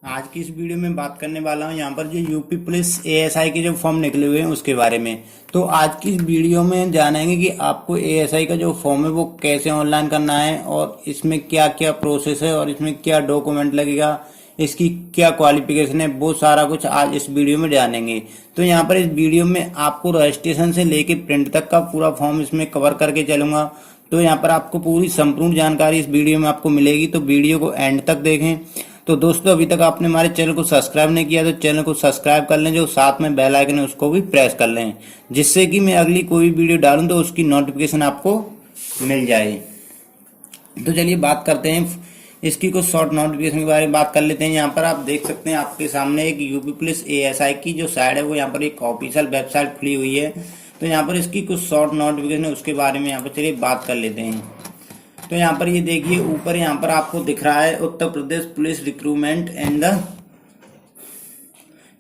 आज की इस वीडियो में बात करने वाला हूँ यहाँ पर जो यूपी पुलिस एएसआई के जो फॉर्म निकले हुए हैं उसके बारे में। तो आज की इस वीडियो में जानेंगे कि आपको एएसआई का जो फॉर्म है वो कैसे ऑनलाइन करना है और इसमें क्या क्या प्रोसेस है और इसमें क्या डॉक्यूमेंट लगेगा, इसकी क्या क्वालिफिकेशन है, वो सारा कुछ आज इस वीडियो में जानेंगे। तो यहाँ पर इस वीडियो में आपको रजिस्ट्रेशन से लेके प्रिंट तक का पूरा फॉर्म इसमें कवर करके चलूंगा। तो यहाँ पर आपको पूरी संपूर्ण जानकारी इस वीडियो में आपको मिलेगी, तो वीडियो को एंड तक देखें। तो दोस्तों, अभी तक आपने हमारे चैनल को सब्सक्राइब नहीं किया तो चैनल को सब्सक्राइब कर लें, जो साथ में बेल आइकन है उसको भी प्रेस कर लें, जिससे कि मैं अगली कोई वीडियो डालूं तो उसकी नोटिफिकेशन आपको मिल जाए। तो चलिए बात करते हैं इसकी कुछ शॉर्ट नोटिफिकेशन के बारे में बात कर लेते हैं। यहाँ पर आप देख सकते हैं आपके सामने एक यूपी पुलिस एएसआई की जो साइड है वो यहाँ पर एक ऑफिशियल वेबसाइट खुली हुई है। तो यहाँ पर इसकी कुछ शॉर्ट नोटिफिकेशन है उसके बारे में यहाँ पर चलिए बात कर लेते हैं। तो यहाँ पर ये देखिए ऊपर यहाँ पर आपको दिख रहा है Uttar Pradesh police recruitment and the,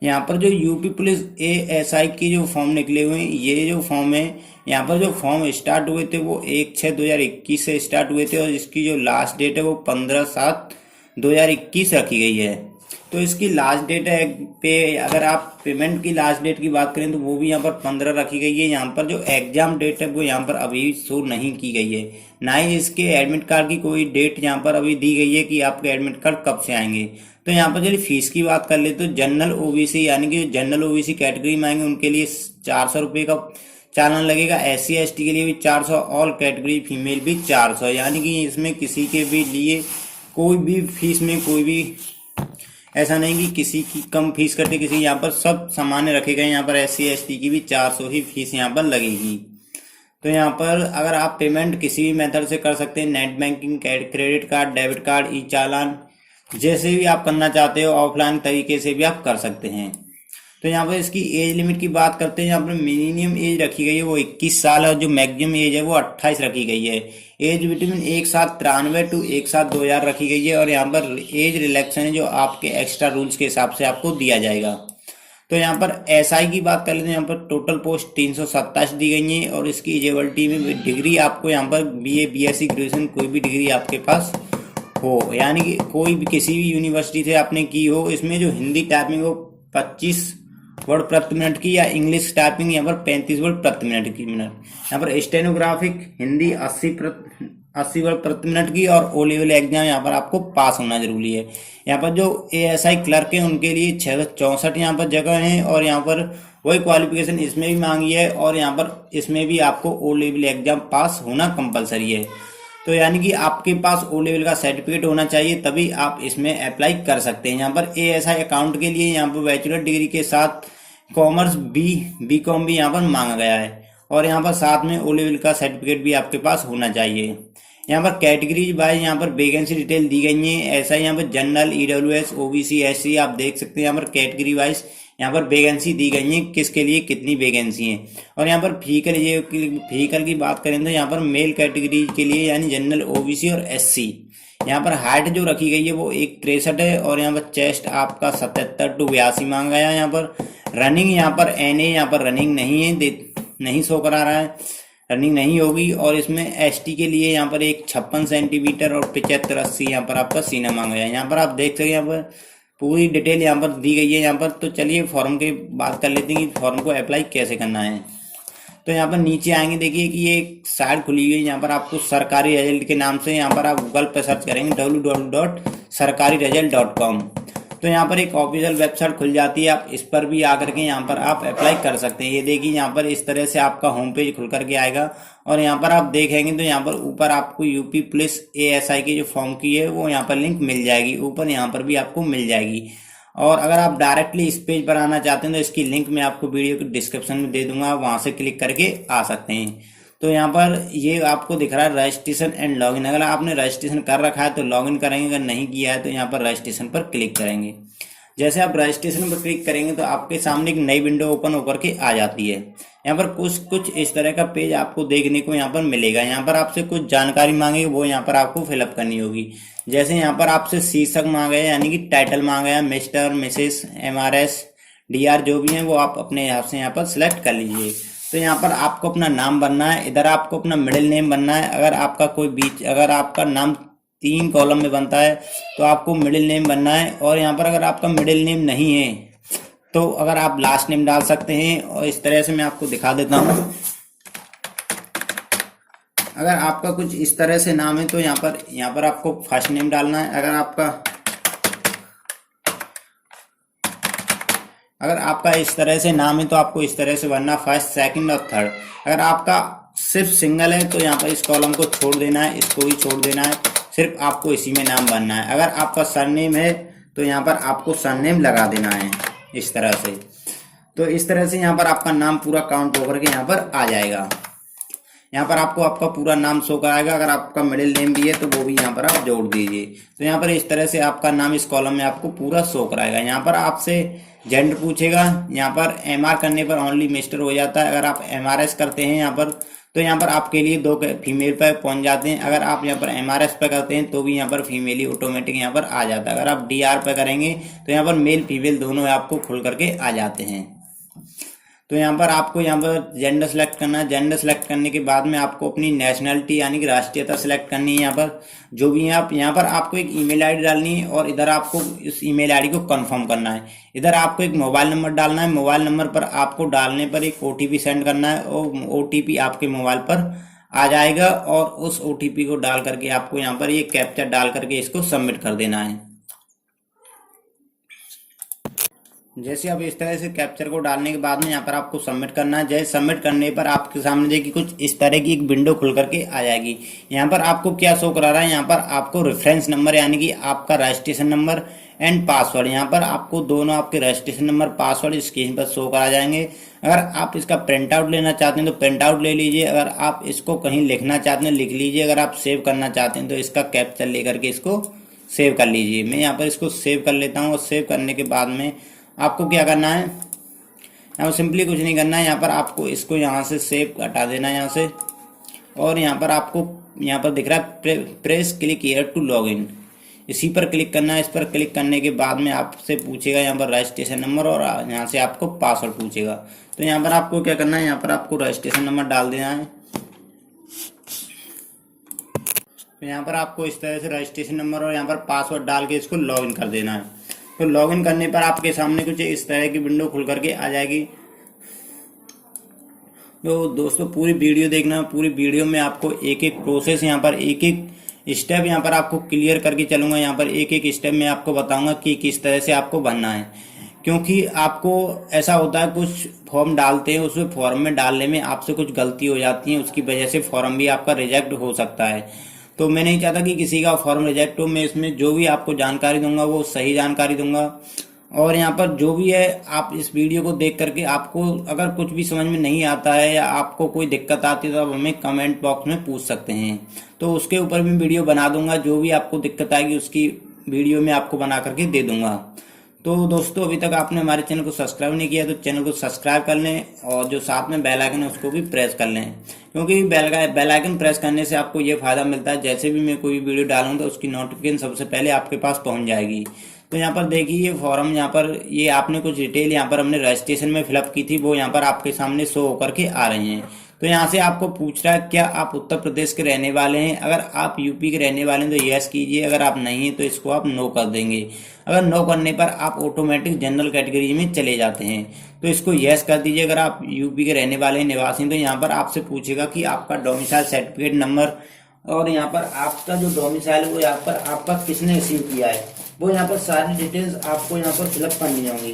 यहाँ पर जो यूपी पुलिस एएसआई की जो फॉर्म निकले हुए हैं, ये जो फॉर्म है यहाँ पर जो फॉर्म स्टार्ट हुए थे वो 1/6/2021 से स्टार्ट हुए थे और इसकी जो लास्ट डेट है वो 15/7/2021 रखी गई है। तो इसकी लास्ट डेट है पे अगर आप पेमेंट की लास्ट डेट की बात करें तो वो भी यहाँ पर 15 रखी गई है। यहाँ पर जो एग्जाम डेट है वो यहाँ पर अभी शो नहीं की गई है, ना ही इसके एडमिट कार्ड की कोई डेट यहाँ पर अभी दी गई है कि आपके एडमिट कार्ड कब से आएंगे। तो यहाँ पर चलिए फीस की बात कर ले तो जनरल ओबीसी यानी कि जनरल ओबीसी कैटेगरी में आएंगे उनके लिए 400 रुपये का चालान लगेगा। SC ST के लिए भी 400, ऑल कैटेगरी फीमेल भी 400, यानी कि इसमें किसी के भी लिए कोई भी फीस में कोई भी ऐसा नहीं कि किसी की कम फीस करते किसी, यहाँ पर सब सामान्य रखे गए। यहाँ पर SC ST की भी 400 ही फीस यहाँ पर लगेगी। तो यहाँ पर अगर आप पेमेंट किसी भी मेथड से कर सकते हैं, net banking, credit card, debit card, e चालान, जैसे भी आप करना चाहते हो ऑफलाइन तरीके से भी आप कर सकते हैं। तो यहाँ पर इसकी एज लिमिट की बात करते हैं। यहाँ पर मिनिमम एज रखी गई है वो 21 साल है और जो मैक्सिमम एज है वो 28 रखी गई है। एज बिटवीन 1/7/93 टू 1/7/2000 रखी गई है और यहाँ पर एज रिलैक्सेशन है जो आपके एक्स्ट्रा रूल्स के हिसाब से आपको दिया जाएगा। तो यहाँ पर एसआई की बात कर लेते हैं। यहाँ पर टोटल पोस्ट 327 दी गई है और इसकी एलिजिबिलिटी में डिग्री आपको यहाँ पर BA BSc ग्रेजुएशन कोई भी डिग्री आपके पास हो, यानी कि कोई भी किसी भी यूनिवर्सिटी से आपने की हो। इसमें जो हिंदी टाइपिंग हो 25 वर्ड प्रति मिनट की, या इंग्लिश टाइपिंग यहाँ पर 35 वर्ड प्रति मिनट की। यहाँ पर स्टेनोग्राफिक हिंदी 80 वर्ड प्रति मिनट की और ओ लेवल एग्जाम यहाँ पर आपको पास होना जरूरी है। यहाँ पर जो एएसआई क्लर्क हैं उनके लिए 664 यहाँ पर जगह हैं और यहाँ पर वही क्वालिफिकेशन इसमें भी मांगी है और यहाँ पर इसमें भी आपको ओ लेवल एग्जाम पास होना कंपलसरी है। तो यानी कि आपके पास ओ लेवल का सर्टिफिकेट होना चाहिए तभी आप इसमें अप्लाई कर सकते हैं। यहाँ पर एएसआई अकाउंट के लिए यहाँ पर बैचलर डिग्री के साथ कॉमर्स बीकॉम भी यहाँ पर मांगा गया है और यहाँ पर साथ में ओ लेवल का सर्टिफिकेट भी आपके पास होना चाहिए। यहाँ पर कैटेगरी वाइज यहाँ पर वैकेंसी डिटेल दी गई है। ऐसा यहाँ पर जनरल, EWS, OBC, SC आप देख सकते हैं। यहाँ पर कैटेगरी वाइज यहाँ पर वैकेंसी दी गई है, किसके लिए कितनी वैकेंसी है। और यहाँ पर व्हीकल की बात करें तो यहाँ पर मेल कैटेगरी के लिए यानी जनरल, OBC और SC यहाँ पर हाइट जो रखी गई है वो 163 है और यहाँ पर चेस्ट आपका 77 टू 82 मांगा गया है। यहाँ पर रनिंग यहाँ पर NA यहाँ पर रनिंग नहीं है, नहीं शो करा रहा है, रनिंग नहीं होगी। और इसमें ST के लिए यहाँ पर एक 56 सेंटीमीटर और 75-80 यहाँ पर आपका सीना मांगा गया है। यहाँ पर आप देख सकते हैं यहाँ पर पूरी डिटेल यहाँ पर दी गई है यहाँ पर। तो चलिए फॉर्म की बात कर लेते हैं कि फॉर्म को अप्लाई कैसे करना है। तो यहाँ पर नीचे आएंगे, देखिए कि ये एक साइट खुली हुई है। यहाँ पर आपको सरकारी रिजल्ट के नाम से यहाँ पर आप गूगल पर सर्च करेंगे www.sarkariresult.com। तो यहाँ पर एक ऑफिशियल वेबसाइट खुल जाती है, आप इस पर भी आकर के यहाँ पर आप अप्लाई कर सकते हैं। ये देखिए यहाँ पर इस तरह से आपका होम पेज खुल करके आएगा और यहाँ पर आप देखेंगे तो यहाँ पर ऊपर आपको यूपी पुलिस एएसआई की जो फॉर्म की है वो यहाँ पर लिंक मिल जाएगी, ऊपर यहाँ पर भी आपको मिल जाएगी। और अगर आप डायरेक्टली इस पेज पर आना चाहते हैं तो इसकी लिंक मैं आपको वीडियो के डिस्क्रिप्शन में दे दूंगा, वहां से क्लिक करके आ सकते हैं। तो यहाँ पर ये आपको दिख रहा है रजिस्ट्रेशन एंड लॉगिन। अगर आपने रजिस्ट्रेशन कर रखा है तो लॉगिन करेंगे, अगर नहीं किया है तो यहाँ पर रजिस्ट्रेशन पर क्लिक करेंगे। जैसे आप रजिस्ट्रेशन पर क्लिक करेंगे तो आपके सामने एक नई विंडो ओपन होकर के आ जाती है। यहाँ पर कुछ इस तरह का पेज आपको देखने को यहाँ पर मिलेगा। यहाँ पर आपसे कुछ जानकारी मांगेगी, वो यहाँ पर आपको फिलअप करनी होगी। जैसे यहाँ पर आपसे शीर्षक मांगा है यानी कि टाइटल मांगा है, मिस्टर, मिसेस, MRS, DR जो भी है वो आप अपने हिसाब से यहाँ पर सिलेक्ट कर लीजिए। तो यहाँ पर आपको अपना नाम बनना है, इधर आपको अपना मिडिल नेम बनना है। अगर आपका नाम 3 कॉलम में बनता है। तो आपको मिडिल नेम बनना है, और यहाँ पर अगर आपका मिडिल नेम नहीं है तो अगर आप लास्ट नेम डाल सकते हैं। और इस तरह से मैं आपको दिखा देता हूँ। अगर आपका कुछ इस तरह से नाम है तो यहाँ पर आपको फर्स्ट नेम डालना है। अगर आपका इस तरह से नाम है तो आपको इस तरह से भरना, फर्स्ट, सेकंड और थर्ड। अगर आपका सिर्फ सिंगल है तो यहाँ पर इस कॉलम को छोड़ देना है, इसको भी छोड़ देना है, सिर्फ आपको इसी में नाम भरना है। अगर आपका सरनेम है तो यहाँ पर आपको सरनेम लगा देना है इस तरह से। तो इस तरह से यहाँ पर आपका नाम पूरा काउंट होकर के यहाँ पर आ जाएगा। यहाँ पर आपको आपका पूरा नाम शो कराएगा। अगर आपका मिडिल नेम भी है तो वो भी यहाँ पर आप जोड़ दीजिए। तो यहाँ पर इस तरह से आपका नाम इस कॉलम में आपको पूरा शो कराएगा। यहाँ पर आपसे जेंडर पूछेगा। यहाँ पर एमआर करने पर ओनली मिस्टर हो जाता है। अगर आप एमआरएस करते हैं यहाँ पर तो यहाँ पर आपके लिए 2 फीमेल पर पहुंच जाते हैं। अगर आप यहाँ पर एमआरएस पे करते हैं तो भी यहाँ पर फीमेल ही ऑटोमेटिक यहाँ पर आ जाता है। अगर आप डीआर पे करेंगे तो यहाँ पर मेल फीमेल दोनों आपको खुल करके आ जाते हैं। तो यहाँ पर आपको यहाँ पर जेंडर सेलेक्ट करना है। जेंडर सेलेक्ट करने के बाद में आपको अपनी नेशनलिटी यानी कि राष्ट्रीयता सेलेक्ट करनी है। यहाँ पर जो भी है आप यहाँ पर आपको एक ईमेल आईडी डालनी है, और इधर आपको इस ईमेल आईडी को कंफर्म करना है। इधर आपको एक मोबाइल नंबर डालना है। मोबाइल नंबर पर आपको डालने पर एक ओटीपी सेंड करना है, और ओटीपी आपके मोबाइल पर आ जाएगा। और उस ओटीपी को डाल करके आपको यहाँ पर ये कैप्चर डाल करके इसको सबमिट कर देना है। जैसे अब इस तरह से कैप्चर को डालने के बाद में यहाँ पर आपको सबमिट करना है। जैसे सबमिट करने पर आपके सामने देखिए कुछ इस तरह की एक विंडो खुल करके आ जाएगी। यहाँ पर आपको क्या शो करा रहा है, यहाँ पर आपको रेफरेंस नंबर यानी कि आपका रजिस्ट्रेशन नंबर एंड पासवर्ड, यहाँ पर आपको दोनों आपके रजिस्ट्रेशन नंबर पासवर्ड स्क्रीन पर शो करा जाएंगे। अगर आप इसका प्रिंट आउट लेना चाहते हैं तो प्रिंट आउट ले लीजिए। अगर आप इसको कहीं लिखना चाहते हैं लिख लीजिए। अगर आप सेव करना चाहते हैं तो इसका कैप्चर लेकर के इसको सेव कर लीजिए। मैं यहाँ पर इसको सेव कर लेता हूँ, और सेव करने के बाद में आपको क्या करना है, यहाँ सिंपली कुछ नहीं करना है। यहाँ पर आपको इसको यहाँ से सेव हटा देना है यहाँ से, और यहाँ पर आपको यहाँ पर दिख रहा है press click here to log in, इसी पर क्लिक करना है। इस पर क्लिक करने के बाद में आपसे पूछेगा यहाँ पर रजिस्ट्रेशन नंबर, और यहाँ से आपको पासवर्ड पूछेगा। तो यहाँ पर आपको क्या करना है, यहाँ पर आपको रजिस्ट्रेशन नंबर डाल देना है। तो यहाँ पर आपको इस तरह से रजिस्ट्रेशन नंबर और यहाँ पर पासवर्ड डाल के इसको लॉगिन कर देना है। तो लॉगिन करने पर आपके सामने कुछ इस तरह की विंडो खुल करके आ जाएगी। तो दोस्तों पूरी वीडियो देखना। पूरी वीडियो में आपको एक एक प्रोसेस यहाँ पर एक एक स्टेप यहाँ पर आपको क्लियर करके चलूंगा। यहाँ पर एक एक स्टेप में आपको बताऊंगा कि किस तरह से आपको भरना है, क्योंकि आपको ऐसा होता है कुछ फॉर्म डालते हैं, उसमें फॉर्म में डालने में आपसे कुछ गलती हो जाती है, उसकी वजह से फॉर्म भी आपका रिजेक्ट हो सकता है। तो मैं नहीं चाहता कि किसी का फॉर्म रिजेक्ट हो। मैं इसमें जो भी आपको जानकारी दूंगा वो सही जानकारी दूंगा। और यहाँ पर जो भी है आप इस वीडियो को देख करके आपको अगर कुछ भी समझ में नहीं आता है या आपको कोई दिक्कत आती है तो आप हमें कमेंट बॉक्स में पूछ सकते हैं, तो उसके ऊपर भी वीडियो बना दूंगा। जो भी आपको दिक्कत आएगी उसकी वीडियो में आपको बना करके दे दूंगा। तो दोस्तों अभी तक आपने हमारे चैनल को सब्सक्राइब नहीं किया तो चैनल को सब्सक्राइब कर लें, और जो साथ में बेल आइकन है उसको भी प्रेस कर लें, क्योंकि बेल आइकन प्रेस करने से आपको ये फायदा मिलता है जैसे भी मैं कोई वीडियो डालूंगा तो उसकी नोटिफिकेशन सबसे पहले आपके पास पहुंच जाएगी। तो यहाँ पर देखिए ये फॉर्म, यहाँ पर ये आपने कुछ डिटेल यहाँ पर हमने रजिस्ट्रेशन में फिलअप की थी वो यहाँ पर आपके सामने शो होकर के आ रही हैं। तो यहाँ से आपको पूछ रहा है क्या आप उत्तर प्रदेश के रहने वाले हैं। अगर आप यूपी के रहने वाले हैं तो यस कीजिए, अगर आप नहीं हैं तो इसको आप नो कर देंगे। अगर नो करने पर आप ऑटोमेटिक जनरल कैटेगरी में चले जाते हैं, तो इसको यस कर दीजिए। अगर आप यूपी के रहने वाले निवासी हैं तो यहाँ पर आपसे पूछेगा कि आपका डोमिसाइल सर्टिफिकेट नंबर, और यहाँ पर आपका जो डोमिसाइल वो यहाँ पर आपका किसने रिसीव किया है वो यहाँ पर सारी डिटेल्स आपको यहाँ पर फिलअप करनी होंगी।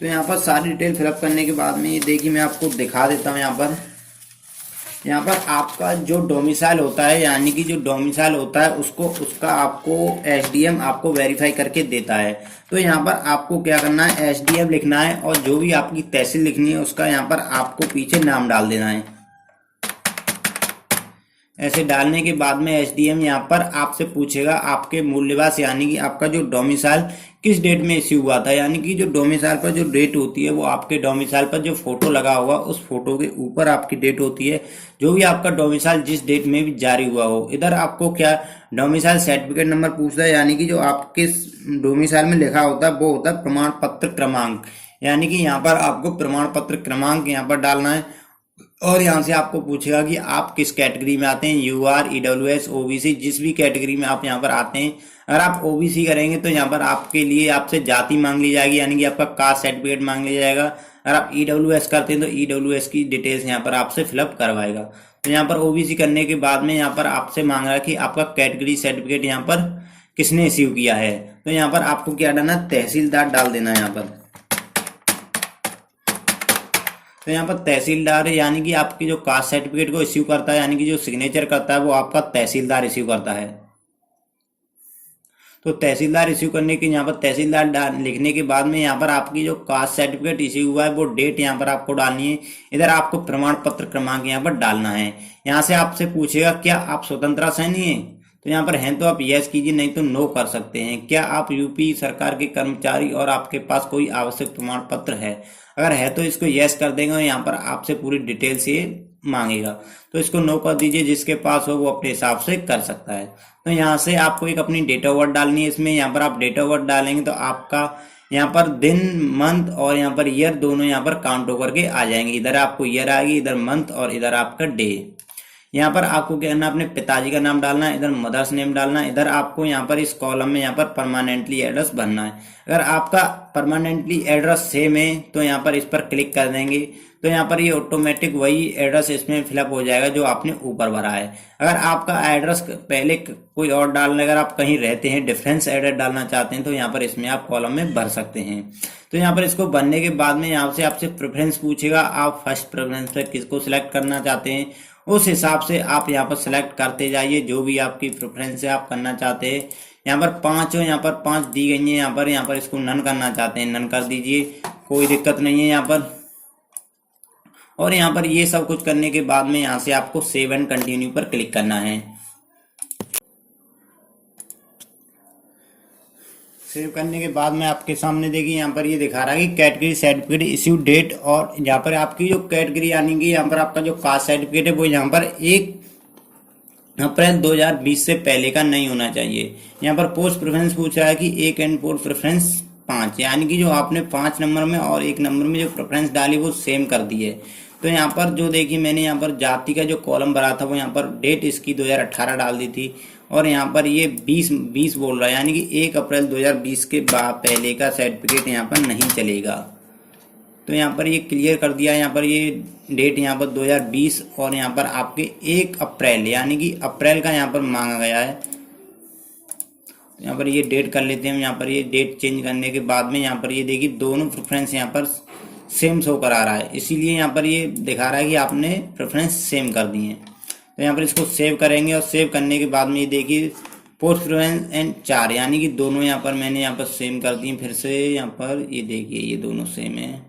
तो यहाँ पर सारी डिटेल फिलअप करने के बाद में ये देखिए मैं आपको दिखा देता हूँ। यहाँ पर आपका जो डोमिसाइल होता है, यानी कि जो डोमिसाइल होता है उसका आपको एसडीएम आपको वेरीफाई करके देता है। तो यहाँ पर आपको क्या करना है, एसडीएम लिखना है, और जो भी आपकी तहसील लिखनी है उसका यहाँ पर आपको पीछे नाम डाल देना है। ऐसे डालने के बाद में एसडीएम यहाँ पर आपसे पूछेगा आपके मूल निवास यानी कि आपका जो डोमिसाइल किस डेट में इश्यू हुआ था, यानी कि जो डोमिसाइल पर जो डेट होती है वो आपके डोमिसाइल पर जो फोटो लगा होगा उस फोटो के ऊपर आपकी डेट होती है, जो भी आपका डोमिसाइल जिस डेट में भी जारी हुआ हो। इधर आपको क्या डोमिसाइल सर्टिफिकेट नंबर पूछता है, यानी कि जो आपके डोमिसाइल में लिखा होता है वो होता है प्रमाण पत्र क्रमांक, यानी कि यहाँ पर आपको प्रमाण पत्र क्रमांक यहाँ पर डालना है। और यहाँ से आपको पूछेगा कि आप किस कैटेगरी में आते हैं, यूआर, ईडब्ल्यूएस, ओबीसी, जिस भी कैटेगरी में आप यहाँ पर आते हैं। अगर आप ओबीसी करेंगे तो यहाँ पर आपके लिए आपसे जाति मांग ली जाएगी, यानी कि आपका कास्ट सर्टिफिकेट मांग लिया जाएगा। अगर आप ईडब्ल्यूएस करते हैं तो ईडब्ल्यूएस की डिटेल्स यहाँ पर आपसे फिलअप करवाएगा। तो यहाँ पर ओबीसी करने के बाद में यहाँ पर आपसे मांग रहा है कि आपका कैटेगरी सर्टिफिकेट यहाँ पर किसने इश्यू किया है। तो यहाँ पर आपको क्या डालना, तहसीलदार डाल देना है यहाँ पर। तो यहाँ पर तहसीलदार यानी कि आपकी जो कास्ट सर्टिफिकेट को इश्यू करता है, यानी कि जो सिग्नेचर करता है वो आपका तहसीलदार इश्यू करता है। तो तहसीलदार इश्यू करने के यहाँ पर तहसीलदार लिखने के बाद में यहाँ पर आपकी जो कास्ट सर्टिफिकेट इश्यू हुआ है वो डेट यहाँ पर आपको डालनी है। इधर आपको प्रमाण पत्र क्रमांक यहाँ पर डालना है। यहाँ से आपसे पूछेगा क्या आप स्वतंत्रता सेनानी हैं, तो यहाँ पर हैं तो आप यस कीजिए, नहीं तो नो कर सकते हैं। क्या आप यूपी सरकार के कर्मचारी और आपके पास कोई आवश्यक प्रमाण पत्र है, अगर है तो इसको यस कर देंगे और यहाँ पर आपसे पूरी डिटेल्स ये मांगेगा, तो इसको नो कर दीजिए। जिसके पास हो वो अपने हिसाब से कर सकता है। तो यहाँ से आपको एक अपनी डेट ऑफ बर्थ डालनी है। इसमें यहाँ पर आप डेट ऑफ बर्थ डालेंगे तो आपका यहाँ पर दिन, मंथ और यहाँ पर ईयर दोनों यहाँ पर काउंट होकर के आ जाएंगे। इधर आपको ईयर आएगी, इधर मंथ और इधर आपका डे। यहाँ पर आपको क्या करना, अपने पिताजी का नाम डालना है, इधर मदर्स नेम डालना है। इधर आपको यहाँ पर इस कॉलम में यहाँ पर परमानेंटली एड्रेस भरना है। अगर आपका परमानेंटली एड्रेस सेम है तो यहाँ पर इस पर क्लिक कर देंगे, तो यहाँ पर ये ऑटोमेटिक वही एड्रेस इसमें फिलअप हो जाएगा जो आपने ऊपर भरा है। अगर आपका एड्रेस पहले कोई और डालना, अगर आप कहीं रहते हैं डिफरेंस एड्रेस डालना चाहते हैं तो यहाँ पर इसमें आप कॉलम में भर सकते हैं। तो यहाँ पर इसको भरने के बाद में यहाँ से आपसे प्रेफरेंस पूछेगा, आप फर्स्ट प्रेफरेंस पे किसको सिलेक्ट करना चाहते हैं, उस हिसाब से आप यहाँ पर सिलेक्ट करते जाइए जो भी आपकी प्रेफरेंस है आप करना चाहते हैं। यहाँ पर 5 हो, यहाँ पर 5 दी गई है। यहाँ पर इसको नन करना चाहते हैं, नन कर दीजिए, कोई दिक्कत नहीं है यहाँ पर। और यहाँ पर ये सब कुछ करने के बाद में यहाँ से आपको सेव एंड कंटिन्यू पर क्लिक करना है। सेव करने के बाद में आपके सामने देखिए यहाँ पर ये दिखा रहा है कि कैटेगरी सर्टिफिकेट इश्यू डेट, और यहाँ पर आपकी जो कैटेगरी यानी कि यहाँ पर आपका जो कास्ट सर्टिफिकेट है वो यहाँ पर 1 अप्रैल 2020 से पहले का नहीं होना चाहिए। यहाँ पर पोस्ट प्रेफरेंस पूछ रहा है कि 1 एंड पोस्ट प्रेफरेंस 5, यानी कि जो आपने 5 नंबर में और 1 नंबर में जो प्रेफरेंस डाली वो सेम कर दी है। तो यहाँ पर जो देखिए मैंने यहाँ पर जाति का जो कॉलम भरा था वो यहाँ पर डेट इसकी 2018 डाल दी थी, और यहाँ पर ये 20 बोल रहा है, यानी कि 1 अप्रैल 2020 के बाद पहले का सर्टिफिकेट यहाँ पर नहीं चलेगा। तो यहाँ पर ये क्लियर कर दिया। यहाँ पर ये डेट यहाँ पर 2020 और यहाँ पर आपके 1 अप्रैल यानी कि अप्रैल का यहाँ पर मांगा गया है। तो यहाँ पर ये डेट कर लेते हैं। यहाँ पर ये डेट चेंज करने के बाद में यहाँ पर ये देखिए दोनों प्रेफरेंस यहाँ पर सेम शो करा रहा है, इसीलिए यहाँ पर ये दिखा रहा है कि आपने प्रेफरेंस सेम कर दी है। तो यहाँ पर इसको सेव करेंगे और सेव करने के बाद में ये देखिए पोस्ट प्रेफरेंस एंड 4, यानी कि दोनों यहाँ पर मैंने यहाँ पर सेम कर दी। फिर से यहाँ पर ये देखिए ये दोनों सेम है।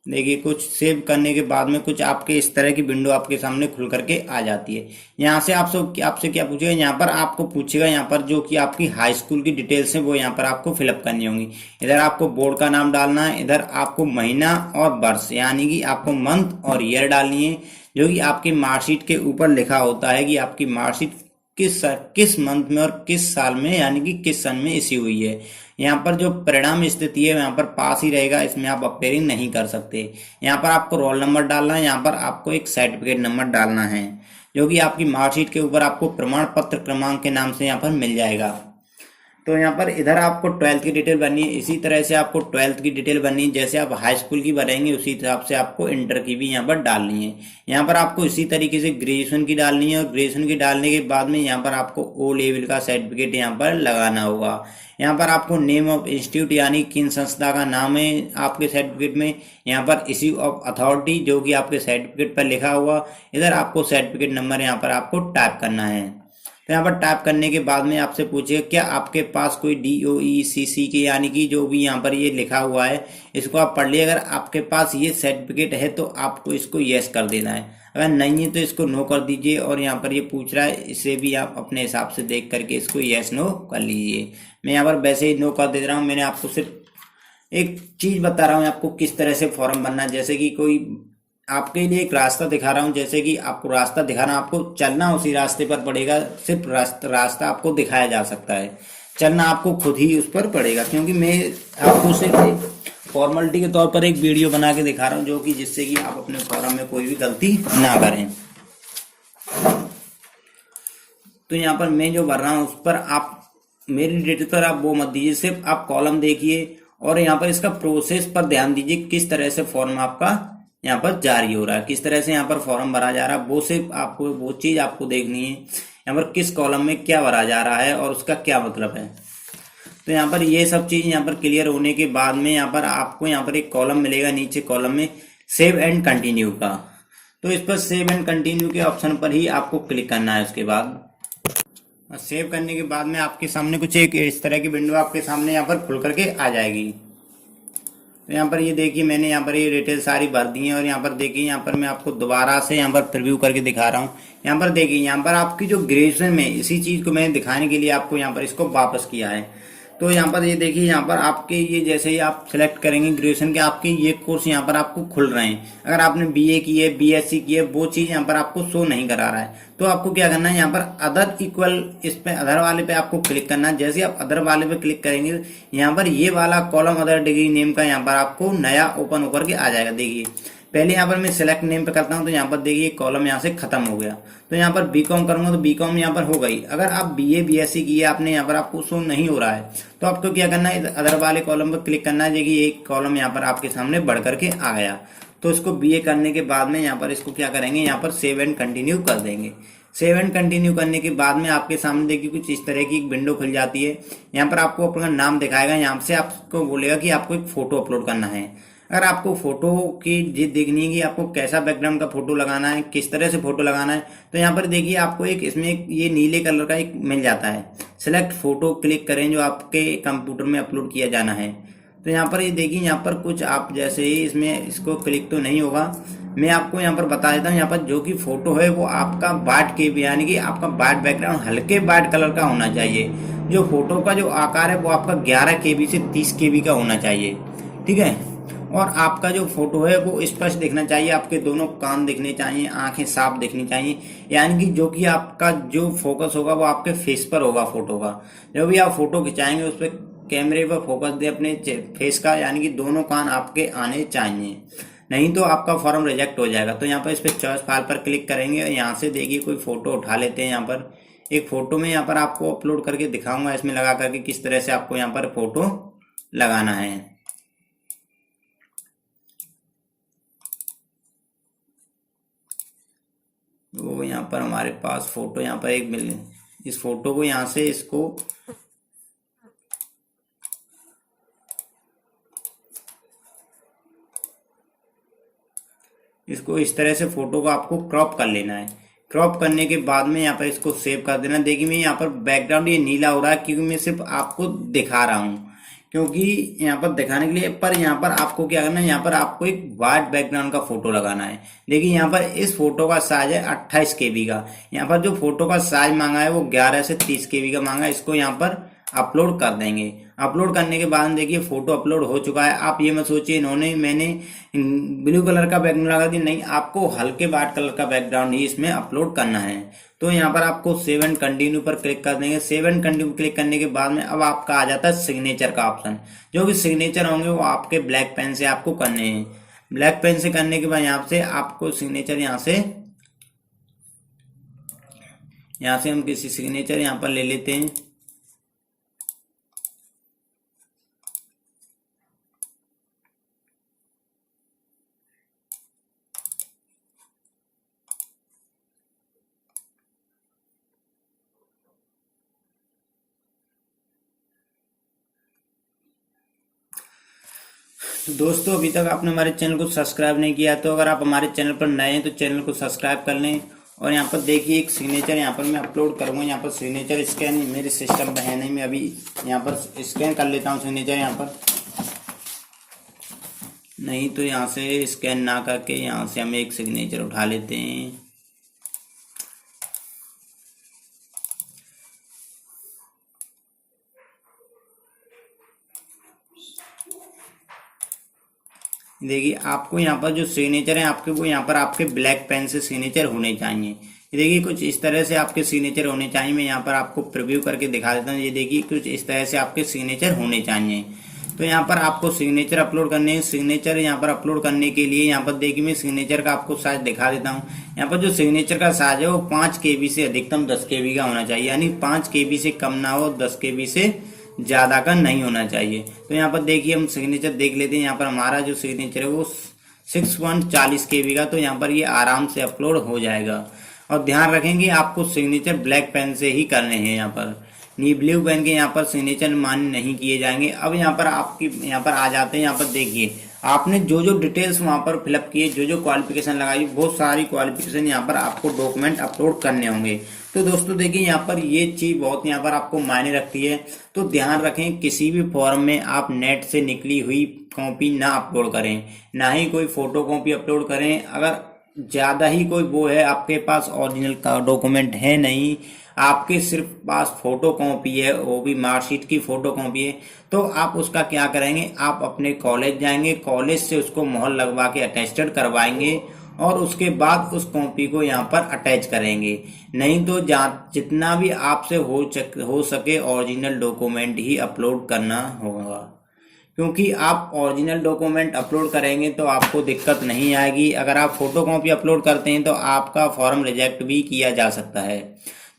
देखिए कुछ सेव करने के बाद में कुछ आपके इस तरह की विंडो आपके सामने खुल करके आ जाती है। यहाँ से आपसे क्या पूछेगा, यहाँ पर आपको पूछेगा यहाँ पर जो कि आपकी हाई स्कूल की डिटेल्स हैं वो यहाँ पर आपको फिलअप करनी होंगी। इधर आपको बोर्ड का नाम डालना है, इधर आपको महीना और वर्ष यानी कि आपको मंथ और ईयर डालनी है, जो कि आपकी मार्कशीट के ऊपर लिखा होता है कि आपकी मार्कशीट किस मंथ में और किस साल में यानी कि किस सन में इश्यू हुई है। यहाँ पर जो परिणाम स्थिति है यहाँ पर पास ही रहेगा, इसमें आप अपेयरिंग नहीं कर सकते। यहाँ पर आपको रोल नंबर डालना है, यहाँ पर आपको एक सर्टिफिकेट नंबर डालना है जो कि आपकी मार्कशीट के ऊपर आपको प्रमाण पत्र क्रमांक के नाम से यहाँ पर मिल जाएगा। तो यहाँ पर इधर आपको 12th की डिटेल भरनी है, इसी तरह से आपको 12th की डिटेल भरनी है। जैसे आप हाई स्कूल की भरेंगे उसी हिसाब से आपको इंटर की भी यहाँ पर डालनी है। यहाँ पर आपको इसी तरीके से ग्रेजुएशन की डालनी है, और ग्रेजुएशन की डालने के बाद में यहाँ पर आपको ओ लेवल का सर्टिफिकेट यहाँ पर लगाना होगा। यहाँ पर आपको नेम ऑफ इंस्टीट्यूट यानी किन संस्था का नाम है आपके सर्टिफिकेट में, यहाँ पर इश्यू ऑफ अथॉरिटी जो कि आपके सर्टिफिकेट पर लिखा हुआ, इधर आपको सर्टिफिकेट नंबर यहाँ पर आपको टाइप करना है। तो यहाँ पर टाइप करने के बाद में आपसे पूछेगा क्या आपके पास कोई DOE/CC के यानी कि जो भी यहाँ पर ये लिखा हुआ है इसको आप पढ़ लिए। अगर आपके पास ये सर्टिफिकेट है तो आपको इसको यस कर देना है, अगर नहीं है तो इसको नो कर दीजिए। और यहाँ पर ये पूछ रहा है, इसे भी आप अपने हिसाब से देख करके इसको यस नो कर लीजिए। मैं यहाँ पर वैसे ही नो कर दे रहा हूँ। मैंने आपको सिर्फ एक चीज़ बता रहा हूँ आपको किस तरह से फॉर्म भरना है। जैसे कि कोई आपके लिए एक रास्ता दिखा रहा हूँ, जैसे कि आपको रास्ता दिखाना, आपको चलना उसी रास्ते पर पड़ेगा, सिर्फ रास्ता आपको दिखाया जा सकता है। चलना आपको खुद ही उस पर पड़ेगा, क्योंकि मैं आपको सिर्फ फॉर्मेलिटी के तौर पर एक वीडियो बना के दिखा रहा हूँ, जो कि जिससे कि आप अपने फॉर्म में कोई भी गलती ना करें। तो यहाँ पर मैं जो भर रहा हूँ उस पर आप मेरी डिटेल पर आप वो मत दीजिए, सिर्फ आप कॉलम देखिए और यहाँ पर इसका प्रोसेस पर ध्यान दीजिए, किस तरह से फॉर्म आपका यहाँ पर जारी हो रहा है, किस तरह से यहाँ पर फॉर्म भरा जा रहा है, वो सिर्फ आपको वो चीज़ आपको देखनी है। यहाँ पर किस कॉलम में क्या भरा जा रहा है और उसका क्या मतलब है। तो यहाँ पर ये सब चीज़ यहाँ पर क्लियर होने के बाद में यहाँ पर आपको यहाँ पर एक कॉलम मिलेगा, नीचे कॉलम में सेव एंड कंटिन्यू का। तो इस पर सेव एंड कंटिन्यू के ऑप्शन पर ही आपको क्लिक करना है। उसके बाद सेव करने के बाद में आपके सामने कुछ एक इस तरह की विंडो आपके सामने यहाँ पर खुल करके आ जाएगी। तो यहाँ पर ये देखिए मैंने यहाँ पर ये डिटेल सारी भर दी है और यहाँ पर देखिए यहाँ पर मैं आपको दोबारा से यहाँ पर प्रीव्यू करके दिखा रहा हूँ। यहाँ पर देखिए यहाँ पर आपकी जो ग्रेजुएशन में इसी चीज़ को मैंने दिखाने के लिए आपको यहाँ पर इसको वापस किया है। तो यहाँ पर ये देखिए यहाँ पर आपके ये जैसे ही आप सेलेक्ट करेंगे ग्रेजुएशन के, आपके ये कोर्स यहाँ पर आपको खुल रहे हैं। अगर आपने बीए की है, बीएससी की है, वो चीज़ यहाँ पर आपको शो नहीं करा रहा है। तो आपको क्या करना है, यहाँ पर अदर इक्वल, इस पे अदर वाले पे आपको क्लिक करना है। जैसे आप अदर वाले पे क्लिक करेंगे यहाँ पर ये वाला कॉलम अदर डिग्री नेम का यहाँ पर आपको नया ओपन होकर के आ जाएगा। देखिए पहले यहाँ पर मैं सिलेक्ट नेम पे करता हूँ तो यहाँ पर देखिए कॉलम यहाँ से खत्म हो गया। तो यहाँ पर बीकॉम करूंगा तो बीकॉम यहाँ पर हो गई। अगर आप बीए बीएससी की है आपने, यहाँ पर आपको शो नहीं हो रहा है तो आपको क्या करना है, अदर वाले कॉलम पर क्लिक करना है। देखिए एक कॉलम यहाँ पर आपके सामने बढ़ करके आ गया। तो इसको बीए करने के बाद में यहाँ पर इसको क्या करेंगे, यहाँ पर सेव एंड कंटिन्यू कर देंगे। सेव एंड कंटिन्यू करने के बाद में आपके सामने देखिए कुछ इस तरह की एक विंडो खुल जाती है। यहाँ पर आपको अपना नाम दिखाएगा, यहाँ से आपको बोलेगा कि आपको एक फोटो अपलोड करना है। अगर आपको फोटो की जिद देखनी है कि आपको कैसा बैकग्राउंड का फोटो लगाना है, किस तरह से फोटो लगाना है, तो यहाँ पर देखिए आपको एक इसमें ये नीले कलर का एक मिल जाता है, सिलेक्ट फोटो क्लिक करें जो आपके कंप्यूटर में अपलोड किया जाना है। तो यहाँ पर ये देखिए यहाँ पर कुछ आप जैसे ही इसमें इसको क्लिक तो नहीं होगा, मैं आपको यहाँ पर बता देता हूँ। यहाँ पर जो कि फोटो है वो आपका वाइट के बी यानी कि आपका वाइट बैकग्राउंड हल्के वाइट कलर का होना चाहिए। जो फोटो का जो आकार है वो आपका 11 KB से 30 KB का होना चाहिए, ठीक है। और आपका जो फोटो है वो स्पष्ट दिखना चाहिए, आपके दोनों कान दिखने चाहिए, आंखें साफ दिखनी चाहिए, यानी कि जो कि आपका जो फोकस होगा वो आपके फेस पर होगा फोटो का। जब भी आप फोटो खिंचाएंगे उस पर कैमरे पर फोकस दे अपने फेस का, यानी कि दोनों कान आपके आने चाहिए, नहीं तो आपका फॉर्म रिजेक्ट हो जाएगा। तो यहाँ पर इस पर चॉइस फाइल पर क्लिक करेंगे और यहाँ से देखिए कोई फोटो उठा लेते हैं। यहाँ पर एक फोटो में यहाँ पर आपको अपलोड करके दिखाऊंगा, इसमें लगा करके किस तरह से आपको यहाँ पर फोटो लगाना है। वो यहाँ पर हमारे पास फोटो यहाँ पर एक मिल, इस फोटो को यहाँ से इसको इस तरह से फोटो को आपको क्रॉप कर लेना है। क्रॉप करने के बाद में यहाँ पर इसको सेव कर देना। देखिए मैं यहाँ पर बैकग्राउंड ये नीला हो रहा है क्योंकि मैं सिर्फ आपको दिखा रहा हूँ, क्योंकि यहाँ पर दिखाने के लिए। पर यहाँ पर आपको क्या करना है, यहाँ पर आपको एक वाइट बैकग्राउंड का फोटो लगाना है। देखिए यहाँ पर इस फोटो का साइज है 28 KB का। यहाँ पर जो फोटो का साइज मांगा है वो 11 से 30 KB का मांगा है। इसको यहाँ पर अपलोड कर देंगे। अपलोड करने के बाद देखिए फोटो अपलोड हो चुका है। आप ये मत सोचिए इन्होंने मैंने ब्लू कलर का बैकग्राउंड लगा दिया, नहीं, आपको हल्के वाइट कलर का बैकग्राउंड ही इसमें अपलोड करना है। तो यहाँ पर आपको सेव एंड कंटिन्यू पर क्लिक कर देंगे। सेव एंड कंटिन्यू क्लिक करने के बाद में अब आपका आ जाता है सिग्नेचर का ऑप्शन। जो भी सिग्नेचर होंगे वो आपके ब्लैक पेन से आपको करने हैं। ब्लैक पेन से करने के बाद यहाँ से आपको सिग्नेचर यहाँ से हम किसी सिग्नेचर यहाँ पर ले लेते हैं। तो दोस्तों अभी तक आपने हमारे चैनल को सब्सक्राइब नहीं किया तो अगर आप हमारे चैनल पर नए हैं तो चैनल को सब्सक्राइब कर लें। और यहाँ पर देखिए एक सिग्नेचर यहाँ पर मैं अपलोड करूँगा। यहाँ पर सिग्नेचर स्कैन मेरे सिस्टम पर है नहीं, मैं अभी यहाँ पर स्कैन कर लेता हूँ सिग्नेचर। यहाँ पर नहीं तो यहाँ से स्कैन ना करके यहाँ से हम एक सिग्नेचर उठा लेते हैं। देखिए आपको यहाँ पर जो सिग्नेचर है आपके वो यहाँ पर आपके ब्लैक पेन से सिग्नेचर होने चाहिए। ये देखिए कुछ इस तरह से आपके सिग्नेचर होने चाहिए। मैं यहाँ पर आपको प्रीव्यू करके दिखा देता हूँ। ये देखिए कुछ इस तरह से आपके सिग्नेचर होने चाहिए। तो यहाँ पर आपको सिग्नेचर अपलोड करने हैं। सिग्नेचर यहाँ पर अपलोड करने के लिए यहाँ पर देखिए मैं सिग्नेचर का आपको साइज दिखा देता हूँ। यहाँ पर जो सिग्नेचर का साइज है वो 5 KB से अधिकतम 10 KB का होना चाहिए, यानी 5 KB से कम ना हो, 10 KB से ज्यादा का नहीं होना चाहिए। तो यहाँ पर देखिए हम सिग्नेचर देख लेते हैं। यहाँ पर हमारा जो सिग्नेचर है वो 6.40 KB का, तो यहाँ पर ये आराम से अपलोड हो जाएगा। और ध्यान रखेंगे आपको सिग्नेचर ब्लैक पेन से ही करने हैं। यहाँ पर नी ब्लू पेन के यहाँ पर सिग्नेचर मान्य नहीं किए जाएंगे। अब यहाँ पर आपकी यहाँ पर आ जाते हैं। यहाँ पर देखिए आपने जो जो डिटेल्स वहां पर फिलअप किए, जो जो क्वालिफिकेशन लगाई, बहुत सारी क्वालिफिकेशन यहाँ पर आपको डॉक्यूमेंट अपलोड करने होंगे। तो दोस्तों देखिए यहाँ पर ये चीज बहुत यहाँ पर आपको मायने रखती है। तो ध्यान रखें किसी भी फॉर्म में आप नेट से निकली हुई कॉपी ना अपलोड करें, ना ही कोई फोटो कॉपी अपलोड करें। अगर ज्यादा ही कोई वो है, आपके पास ओरिजिनल का डॉक्यूमेंट है नहीं, आपके सिर्फ पास फोटो कॉपी है, वो भी मार्कशीट की फोटो कॉपी है, तो आप उसका क्या करेंगे, आप अपने कॉलेज जाएंगे, कॉलेज से उसको मोहर लगवा के अटेस्टेड करवाएंगे और उसके बाद उस कॉपी को यहाँ पर अटैच करेंगे। नहीं तो जितना भी आपसे हो सके ओरिजिनल डॉक्यूमेंट ही अपलोड करना होगा, क्योंकि आप ओरिजिनल डॉक्यूमेंट अपलोड करेंगे तो आपको दिक्कत नहीं आएगी। अगर आप फोटो कॉपी अपलोड करते हैं तो आपका फॉर्म रिजेक्ट भी किया जा सकता है।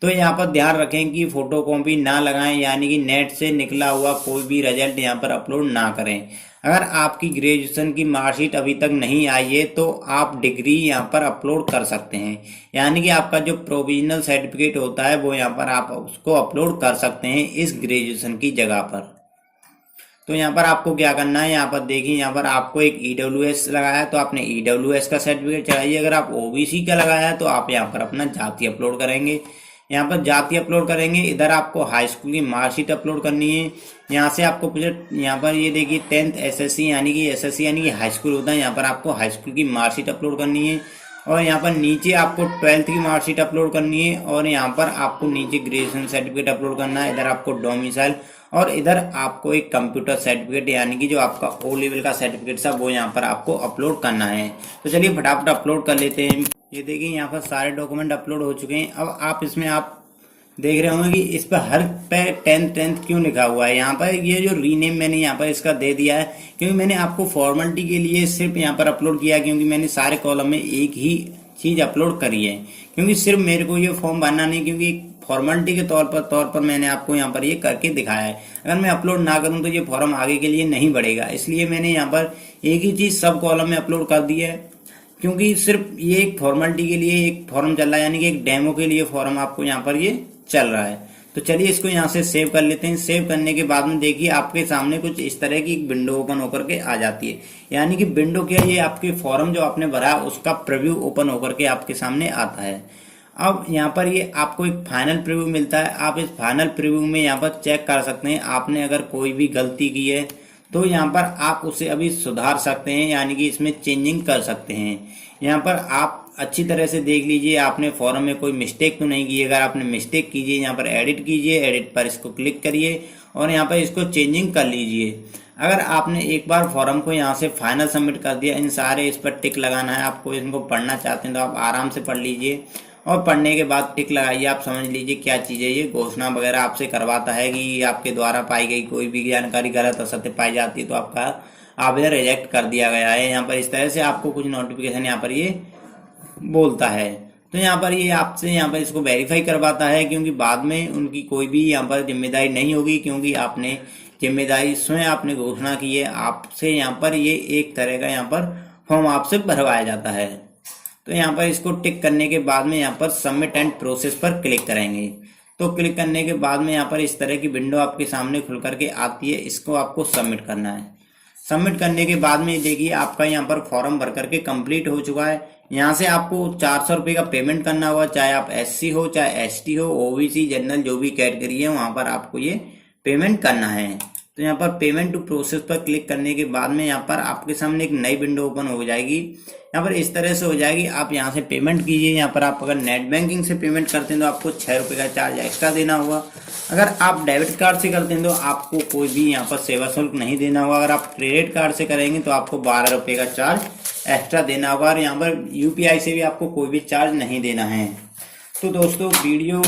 तो यहाँ पर ध्यान रखें कि फोटो कॉपी ना लगाएं, यानी कि नेट से निकला हुआ कोई भी रिजल्ट यहाँ पर अपलोड ना करें। अगर आपकी ग्रेजुएशन की मार्कशीट अभी तक नहीं आई है तो आप डिग्री यहाँ पर अपलोड कर सकते हैं, यानी कि आपका जो प्रोविजनल सर्टिफिकेट होता है वो यहाँ पर आप उसको अपलोड कर सकते हैं इस ग्रेजुएशन की जगह पर। तो यहाँ पर आपको क्या करना है, यहाँ पर देखिए यहाँ पर आपको एक EWS लगाया है तो आपने EWS का सर्टिफिकेट चढ़ाइए। अगर आप OBC का लगाया है तो आप यहाँ पर अपना जाति अपलोड करेंगे। यहाँ पर जाति अपलोड करेंगे, इधर आपको हाई स्कूल की मार्कशीट अपलोड करनी है। यहाँ से आपको यहाँ पर ये देखिए 10th SSC यानी कि SSC यानी कि हाई स्कूल होता है, यहाँ पर आपको हाई स्कूल की मार्कशीट अपलोड करनी है। और यहाँ पर नीचे आपको 12th की मार्कशीट अपलोड करनी है और यहाँ पर आपको नीचे ग्रेजुएशन सर्टिफिकेट अपलोड करना है। इधर आपको डोमिसाइल और इधर आपको एक कंप्यूटर सर्टिफिकेट यानी कि जो आपका O लेवल का सर्टिफिकेट था वो यहाँ पर आपको अपलोड करना है। तो चलिए फटाफट अपलोड कर लेते हैं। ये देखिए यहाँ पर सारे डॉक्यूमेंट अपलोड हो चुके हैं। अब आप इसमें आप देख रहे होंगे कि इस पर हर पे 10th क्यों लिखा हुआ है। यहाँ पर ये जो रीनेम मैंने यहाँ पर इसका दे दिया है क्योंकि मैंने आपको फॉर्मेलिटी के लिए सिर्फ यहाँ पर अपलोड किया है, क्योंकि मैंने सारे कॉलम में एक ही चीज अपलोड करी है, क्योंकि सिर्फ मेरे को ये फॉर्म भरना नहीं, क्योंकि फॉर्मेलिटी के तौर पर मैंने आपको यहाँ पर ये करके दिखाया है। अगर मैं अपलोड ना करूँ तो ये फॉर्म आगे के लिए नहीं बढ़ेगा, इसलिए मैंने यहाँ पर एक ही चीज सब कॉलम में अपलोड कर दी है, क्योंकि सिर्फ ये एक फॉर्मेलिटी के लिए एक फॉर्म चल रहा है, यानी कि एक डेमो के लिए फॉर्म आपको यहाँ पर ये चल रहा है। तो चलिए इसको यहाँ से सेव कर लेते हैं। सेव करने के बाद में देखिए आपके सामने कुछ इस तरह की विंडो ओपन होकर के आ जाती है, यानी कि विंडो क्या, ये आपके फॉर्म जो आपने भरा उसका प्रीव्यू ओपन होकर के आपके सामने आता है। अब यहाँ पर ये आपको एक फाइनल प्रीव्यू मिलता है। आप इस फाइनल प्रीव्यू में यहाँ पर चेक कर सकते हैं आपने अगर कोई भी गलती की है तो यहाँ पर आप उसे अभी सुधार सकते हैं, यानी कि इसमें चेंजिंग कर सकते हैं। यहाँ पर आप अच्छी तरह से देख लीजिए आपने फॉर्म में कोई मिस्टेक तो नहीं की। अगर आपने मिस्टेक कीजिए यहाँ पर एडिट कीजिए, एडिट पर इसको क्लिक करिए और यहाँ पर इसको चेंजिंग कर लीजिए। अगर आपने एक बार फॉर्म को यहाँ से फाइनल सबमिट कर दिया, इन सारे इस पर टिक लगाना है आपको। इनको पढ़ना चाहते हैं तो आप आराम से पढ़ लीजिए और पढ़ने के बाद टिक लगाइए। आप समझ लीजिए क्या चीज़ है, ये घोषणा वगैरह आपसे करवाता है कि आपके द्वारा पाई गई कोई भी जानकारी गलत असत्य पाई जाती है तो आपका आवेदन रिजेक्ट कर दिया गया है। यहाँ पर इस तरह से आपको कुछ नोटिफिकेशन यहाँ पर ये बोलता है। तो यहाँ पर ये आपसे यहाँ पर इसको वेरीफाई करवाता है, क्योंकि बाद में उनकी कोई भी यहाँ पर जिम्मेदारी नहीं होगी, क्योंकि आपने जिम्मेदारी स्वयं आपने घोषणा की है। आपसे यहाँ पर ये एक तरह का यहाँ पर फॉर्म आपसे भरवाया जाता है। तो यहाँ पर इसको टिक करने के बाद में यहाँ पर सबमिट एंड प्रोसेस पर क्लिक करेंगे। तो क्लिक करने के बाद में यहाँ पर इस तरह की विंडो आपके सामने खुल करके आती है। इसको आपको सबमिट करना है। सबमिट करने के बाद में देखिए आपका यहाँ पर फॉर्म भर करके कंप्लीट हो चुका है। यहाँ से आपको 400 रुपये का पेमेंट करना होगा, चाहे आप SC हो चाहे ST हो, OBC जनरल जो भी कैटेगरी है वहाँ पर आपको ये पेमेंट करना है। तो यहाँ पर पेमेंट टू प्रोसेस पर क्लिक करने के बाद में यहाँ पर आपके सामने एक नई विंडो ओपन हो जाएगी। यहाँ पर इस तरह से हो जाएगी। आप यहाँ से पेमेंट कीजिए। यहाँ पर आप अगर नेट बैंकिंग से पेमेंट करते हैं तो आपको 6 रुपये का चार्ज एक्स्ट्रा देना होगा। अगर आप डेबिट कार्ड से करते हैं तो आपको कोई भी यहाँ पर सेवा शुल्क नहीं देना होगा। अगर आप क्रेडिट कार्ड से करेंगे तो आपको 12 रुपये का चार्ज एक्स्ट्रा देना होगा। और यहाँ पर UPI से भी आपको कोई भी चार्ज नहीं देना है। तो दोस्तों वीडियो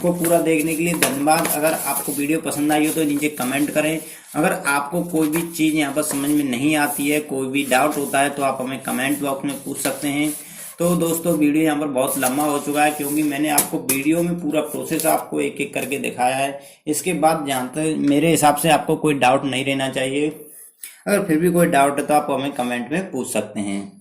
को पूरा देखने के लिए धन्यवाद। अगर आपको वीडियो पसंद आई हो तो नीचे कमेंट करें। अगर आपको कोई भी चीज़ यहाँ पर समझ में नहीं आती है, कोई भी डाउट होता है, तो आप हमें कमेंट बॉक्स में पूछ सकते हैं। तो दोस्तों वीडियो यहाँ पर बहुत लंबा हो चुका है, क्योंकि मैंने आपको वीडियो में पूरा प्रोसेस आपको एक एक करके दिखाया है। इसके बाद जहाँ तक मेरे हिसाब से आपको कोई डाउट नहीं रहना चाहिए। अगर फिर भी कोई डाउट है तो आप हमें कमेंट में पूछ सकते हैं।